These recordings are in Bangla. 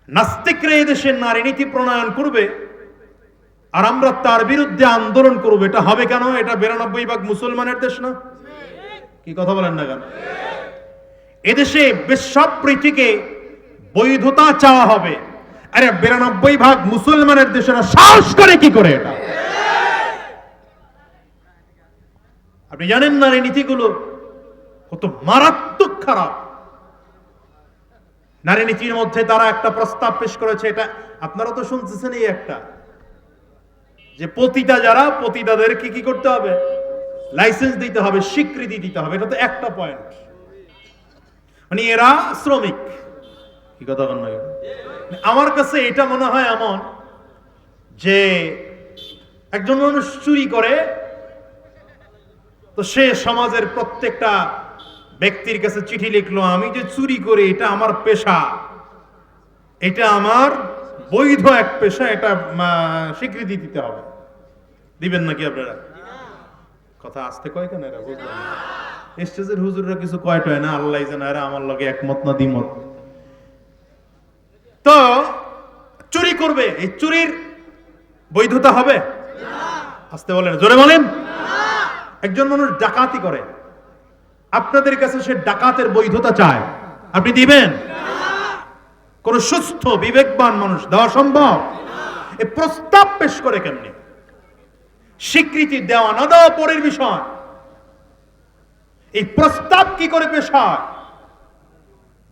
নাস্তিকরা এদেশের নারী নীতি প্রণয়ন করবে আর আমরা তার বিরুদ্ধে আন্দোলন করব, এটা হবে কেন? এটা 92% মুসলমানের দেশ না? কি কথা বলেন না কেন? এদেশে বেশ্যাবৃত্তিকে বৈধতা চাওয়া হবে, আরে 92% মুসলমানের দেশেরা সাহস করে কি করে এটা? আপনি জানেন না এই নীতিগুলো কত মারাত্মক খারাপ। নারী নীতির মধ্যে তারা একটা প্রস্তাব পেশ করেছে, এটা আপনারা তো শুনতেছেন, এই একটা যে পতিতা যারা, পতিতাদের কি করতে হবে? লাইসেন্স দিতে হবে, স্বীকৃতি দিতে হবে। এটা তো একটা পয়েন্ট, মানে এরা শ্রমিক। কি কথা বলেন না? আমার কাছে এটা মনে হয় এমন যে একজন মানুষ চুরি করে, তো সে সমাজের প্রত্যেকটা ব্যক্তির কাছে চিঠি লিখলো, আমি যে চুরি করি এটা আমার পেশা, এটা আমার বৈধ এক পেশা, এটা স্বীকৃতি দিতে হবে। দিবেন নাকি আপনারা? কথা আসতে কয় কেন এরা? বুঝলাম না। স্টেজের হুজুররা কিছু কয়টায় না, আল্লাহ জানে, এরা আমার লগে একমত না দ্বিমত। তো চুরি করবে, এই চুরির বৈধতা হবে? আসতে বলেন, জোরে বলেন। একজন মানুষ ডাকাতি করে, আপনাদের কাছে সে ডাকাতের বৈধতা চায়, আপনি দিবেন? কোন সুস্থ বিবেকবান মানুষ দেওয়া সম্ভব? এই প্রস্তাব পেশ করে কেমনি? স্বীকৃতি দেওয়া না দেওয়া পরের বিষয়, এই প্রস্তাব কি করে পেশ হয়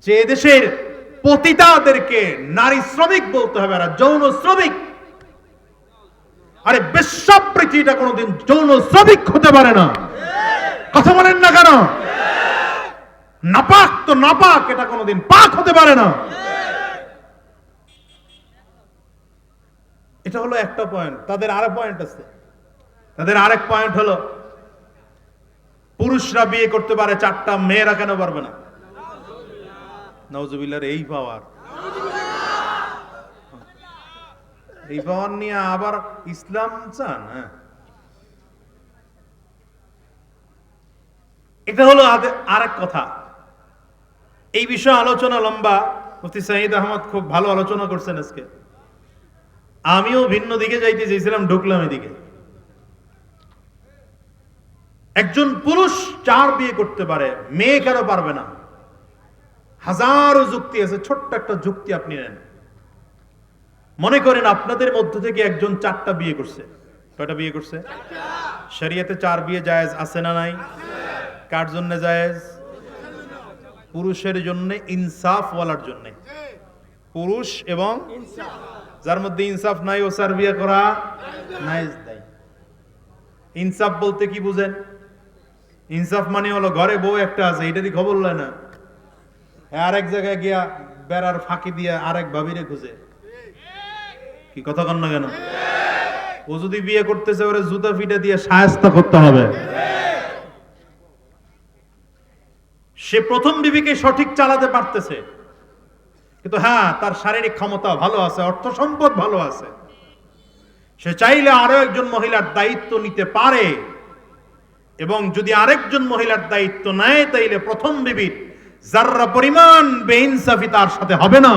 যে এদেশের পতিতাদেরকে নারী শ্রমিক বলতে হবে, আর যৌন শ্রমিক? আরে বেশ্যাবৃত্তি এটা কোনোদিন যৌন শ্রমিক হতে পারে না। কথা বলেন না কেন? নাপাক তো নাপাক, এটা কোনোদিন পাক হতে পারে না। এটা হলো একটা পয়েন্ট। তাদের আরেক পয়েন্ট আছে, তাদের আরেক পয়েন্ট হলো পুরুষরা বিয়ে করতে পারে 4টা, মেয়েরা কেন পারবে না? নাউজুবিল্লাহর এই পাওয়ার, এই পাওয়ার নিয়ে আবার ইসলাম চান? হ্যাঁ, এটা হলো আরেক কথা। এই বিষয়ে আলোচনা লম্বা, মুফতি সাঈদ আহমদ খুব ভালো আলোচনা করছেন আজকে। আমিও ভিন্ন দিকে যাইতে চাইছিলাম, ঢুকলাম এদিকে। একজন পুরুষ 4 বিয়ে করতে পারে, মেয়ে কেন পারবে না? হাজারো যুক্তি আছে, ছোট্ট একটা যুক্তি আপনি নেন। মনে করেন আপনাদের মধ্য থেকে একজন 4টা বিয়ে করছে। কয়টা বিয়ে করছে? শরীয়তে 4 বিয়ে জায়েজ আছে না নাই? কার জন্য জায়েজ? পুরুষের জন্য, ইনসাফ ওয়ালার জন্য। পুরুষ এবং যার মধ্যে ইনসাফ নাই ও 4 বিয়ে করা নাইজ নাই। ইনসাফ বলতে কি বুঝেন? ইনসাফ মানে হলো ঘরে বউ একটা আছে, এটারই খবর লয় না, আরেক জায়গায় গিয়া বেড়ার ফাঁকি দিয়ে আরেক ভাবিরে খুঁজে। কি কথা কন না কেন? ও যদি বিয়ে করতেছে, ওরে জুতা ফিটা দিয়ে শায়েস্তা করতে হবে। সে প্রথম বিবিকে সঠিক চালাতে পারতেছে, কিন্তু হ্যাঁ, তার শারীরিক ক্ষমতা ভালো আছে, অর্থ সম্পদ ভালো আছে, সে চাইলে আরো একজন মহিলার দায়িত্ব নিতে পারে। এবং যদি আরেকজন মহিলার দায়িত্ব নেয়, তাইলে প্রথম বিবির যাররা পরিমাণ বেইনসাফি তার সাথে হবে না।